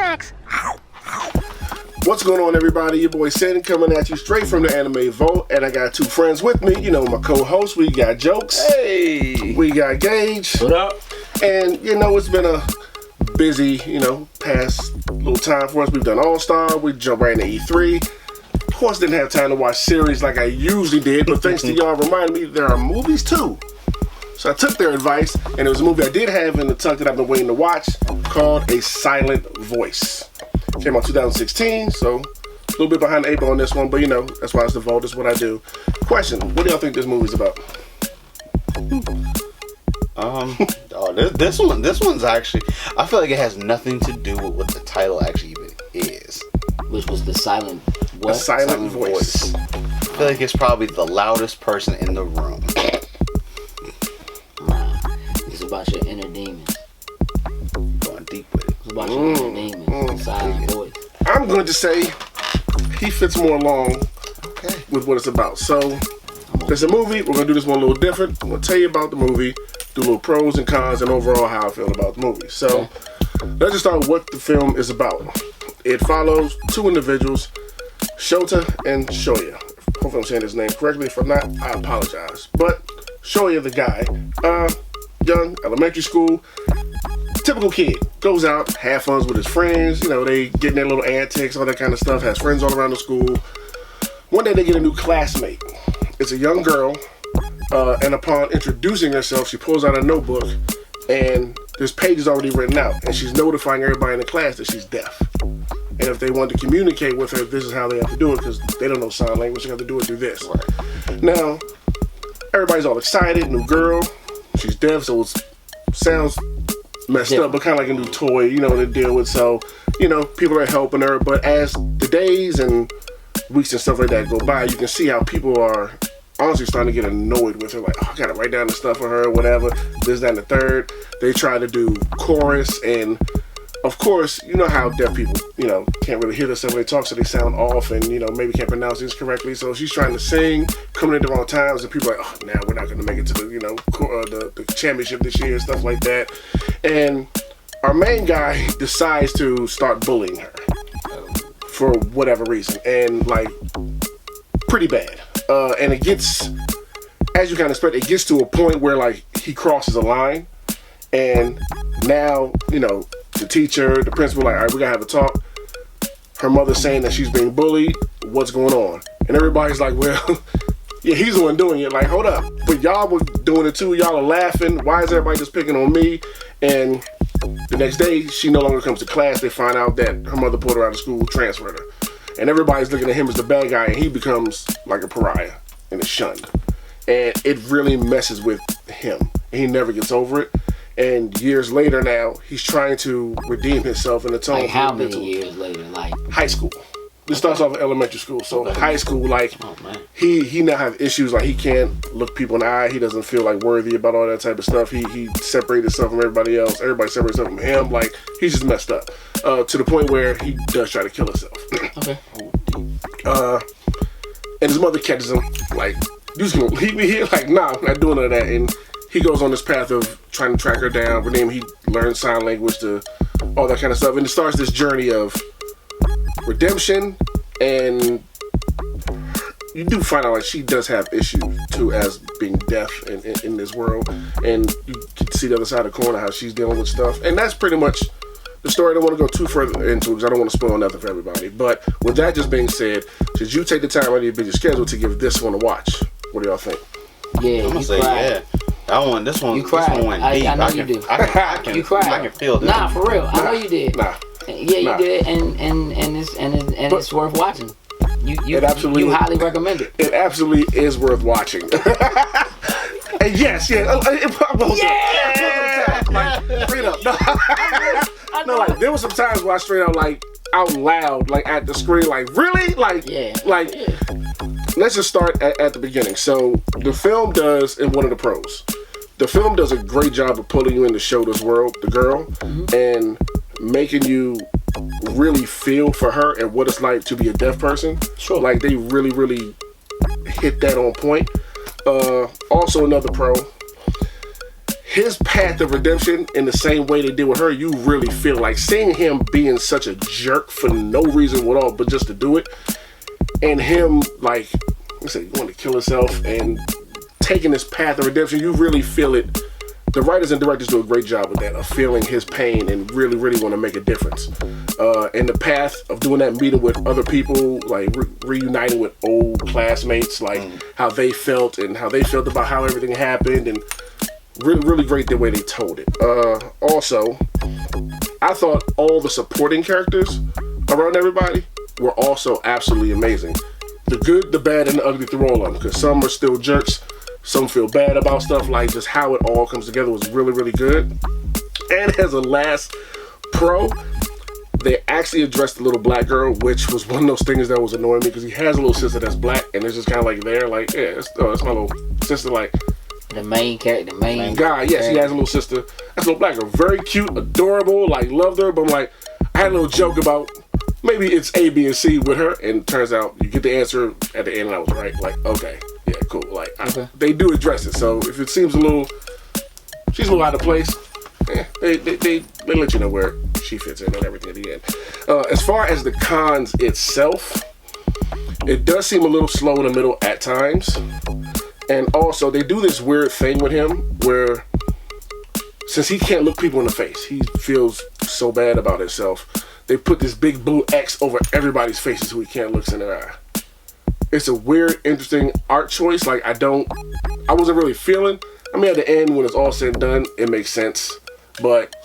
snacks. What's going on, everybody? Your boy Sin coming at you straight from the Anime Vault, and I got two friends with me. You know, my co-host. We got Jokes. Hey. We got Gage. What up? And you know, it's been a busy, past little time for us. We've done All-Star. We jumped right into E3. Of course, didn't have time to watch series like I usually did, but thanks to y'all reminding me there are movies too. So I took their advice, and it was a movie I did have in the tuck that I've been waiting to watch called A Silent Voice. Came out 2016, so a little bit behind the eight ball on this one, but that's why it's the Vault, that's what I do. Question, what do y'all think this movie's about? This one's actually, I feel like it has nothing to do with what the title actually even is. Which was the silent what? A silent voice. I feel like it's probably the loudest person in the room. It's about your inner demons. Going deep with it. It's about your inner demons. Silent voice. I'm going to say he fits more along with what it's about. So, there's a movie. We're going to do this one a little different. I'm going to tell you about the movie, do a little pros and cons, and overall how I feel about the movie. So, let's just start with what the film is about. It follows two individuals, Shota and Shoya. Hopefully I'm saying his name correctly. If I'm not, I apologize. But Shoya, the guy, young, elementary school, typical kid, goes out, have fun with his friends, they get in their little antics, all that kind of stuff, has friends all around the school. One day they get a new classmate. It's a young girl, and upon introducing herself, she pulls out a notebook, and there's pages already written out, and she's notifying everybody in the class that she's deaf. And if they want to communicate with her, this is how they have to do it, because they don't know sign language, they have to do it through this. Right. Now, everybody's all excited, new girl, she's deaf, so it sounds messed up, but kind of like a new toy, to deal with. So, people are helping her, but as the days and weeks and stuff like that go by, you can see how people are honestly starting to get annoyed with her. Like, I gotta write down the stuff for her, whatever, this, that, and the third. They try to do chorus, and of course, you know how deaf people, can't really hear themselves when they talk, so they sound off and, maybe can't pronounce things correctly. So she's trying to sing, coming at the wrong times, and people are like, now we're not going to make it to the championship this year, stuff like that. And our main guy decides to start bullying her for whatever reason, and pretty bad. And it gets, as you kind of expect, it gets to a point where he crosses a line, and now, the teacher, the principal, all right, we gotta have a talk. Her mother's saying that she's being bullied. What's going on? And everybody's like, well, yeah, he's the one doing it. Like, hold up. But y'all were doing it too. Y'all are laughing. Why is everybody just picking on me? And the next day, she no longer comes to class. They find out that her mother pulled her out of school, transferred her. And everybody's looking at him as the bad guy, and he becomes like a pariah and is shunned. And it really messes with him. And he never gets over it. And years later now, he's trying to redeem himself in the tone. Like how many years later? High school. This starts off at elementary school. So high school, he now has issues, he can't look people in the eye. He doesn't feel worthy about all that type of stuff. He separated himself from everybody else. Everybody separates himself from him. He's just messed up. To the point where he does try to kill himself. Okay. And his mother catches him, you just gonna leave me here? Nah, I'm not doing none of that. And he goes on this path of trying to track her down. Redeem, he learns sign language to all that kind of stuff. And it starts this journey of redemption. And you do find out she does have issues too as being deaf in this world. And you can see the other side of the corner how she's dealing with stuff. And that's pretty much the story. I don't want to go too further into it because I don't want to spoil nothing for everybody. But with that just being said, should you take the time out of your busy schedule to give this one a watch? What do y'all think? Yeah, I'm gonna say yeah. This one you cried. This one went deep. I know you do. You cried. I can feel this. Nah, for real. I know you did. Nah. Yeah, you did, and it's worth watching. You highly recommend it. It absolutely is worth watching. And yes, straight up. No, there was some times where I straight out out loud, at the screen, really, Let's just start at the beginning. So the film does, in one of the pros, the film does a great job of pulling you into Shota's world, the girl, and making you really feel for her and what it's like to be a deaf person. Sure. They really, really hit that on point. Also another pro, his path of redemption in the same way they did with her, you really feel like seeing him being such a jerk for no reason at all, but just to do it, and him like, let's say, wanting to kill himself and taking this path of redemption, you really feel it. The writers and directors do a great job with that, of feeling his pain and really, really want to make a difference. And the path of doing that, meeting with other people, like reuniting with old classmates, like how they felt and how they felt about how everything happened, and really, really great the way they told it. Also, I thought all the supporting characters around everybody were also absolutely amazing. The good, the bad, and the ugly through all of them, because some are still jerks. Some feel bad about stuff, like just how it all comes together was really, really good. And as a last pro, they actually addressed the little black girl, which was one of those things that was annoying me, because he has a little sister that's black, and it's just kind of like there, like, yeah, it's my little sister, like. The main character, the main guy, yes, he has a little sister. That's a little black girl, very cute, adorable, like, loved her, but I'm like, I had a little joke about, maybe it's A, B, and C with her, and it turns out you get the answer at the end, and I was right, like, okay. Yeah, cool. Like they do address it. So if it seems she's a little out of place, they let you know where she fits in and everything at the end. As far as the cons itself, it does seem a little slow in the middle at times, and also they do this weird thing with him where, since he can't look people in the face, he feels so bad about himself. They put this big blue X over everybody's faces so he can't look in their eye. It's a weird, interesting art choice. Like, I wasn't really feeling. I mean, at the end, when it's all said and done, it makes sense. But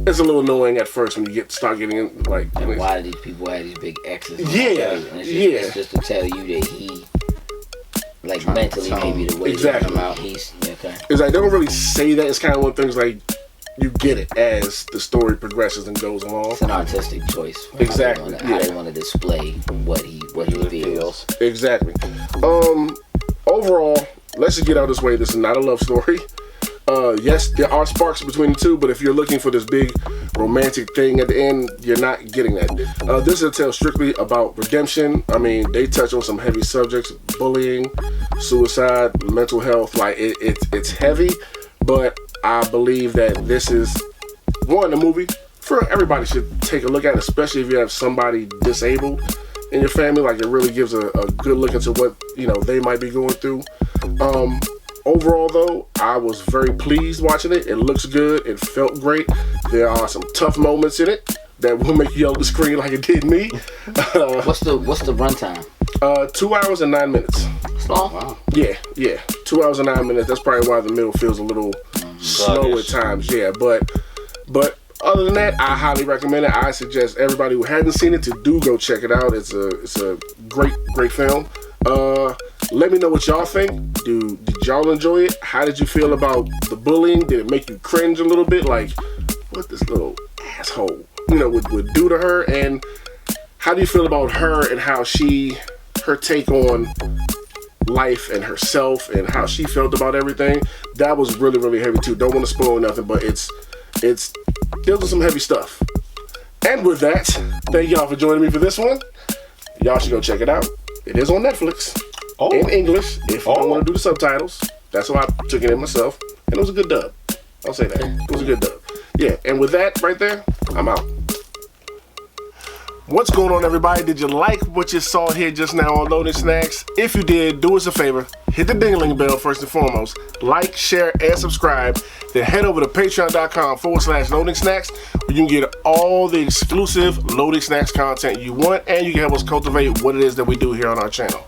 it's a little annoying at first when you start getting in, like. And why do these people have these big X's? Yeah, it's just to tell you that he, like, mentally, maybe the way exactly. He come out, he's okay. It's like, they don't really say that. It's kind of one of the things like, you get it as the story progresses and goes along. It's an artistic choice. Exactly. How they want to display what he feels. Exactly. Overall, let's just get out of this way. This is not a love story. Yes, there are sparks between the two, but if you're looking for this big romantic thing at the end, you're not getting that. This is a tale strictly about redemption. I mean, they touch on some heavy subjects: bullying, suicide, mental health. Like it's heavy, but I believe that this is a movie for everybody should take a look at, especially if you have somebody disabled in your family. Like, it really gives a good look into what, they might be going through. Overall, though, I was very pleased watching it. It looks good. It felt great. There are some tough moments in it that will make you yell at the screen like it did me. What's the runtime? 2 hours and 9 minutes. Long? Wow. Yeah. 2 hours and 9 minutes. That's probably why the middle feels a little slow at times. Yeah, but other than that, I highly recommend it. I suggest everybody who hasn't seen it to go check it out. It's a great film. Let me know what y'all think. Did y'all enjoy it? How did you feel about the bullying? Did it make you cringe a little bit? Like, what this little asshole, would do to her? And how do you feel about her and how her take on life and herself and how she felt about everything? That was really, really heavy too. Don't want to spoil nothing, but it's deals with some heavy stuff. And with that, thank y'all for joining me for this one. Y'all should go check it out. It is on Netflix in English. If you don't want to do the subtitles, that's why I took it in myself, and it was a good dub. I'll say that. It was a good dub. Yeah, and with that right there, I'm out. What's going on, everybody? Did you like what you saw here just now on Loading Snacks? If you did, do us a favor. Hit the ding-a-ling bell first and foremost. Like, share, and subscribe. Then head over to patreon.com/Loading Snacks, where you can get all the exclusive Loading Snacks content you want, and you can help us cultivate what it is that we do here on our channel.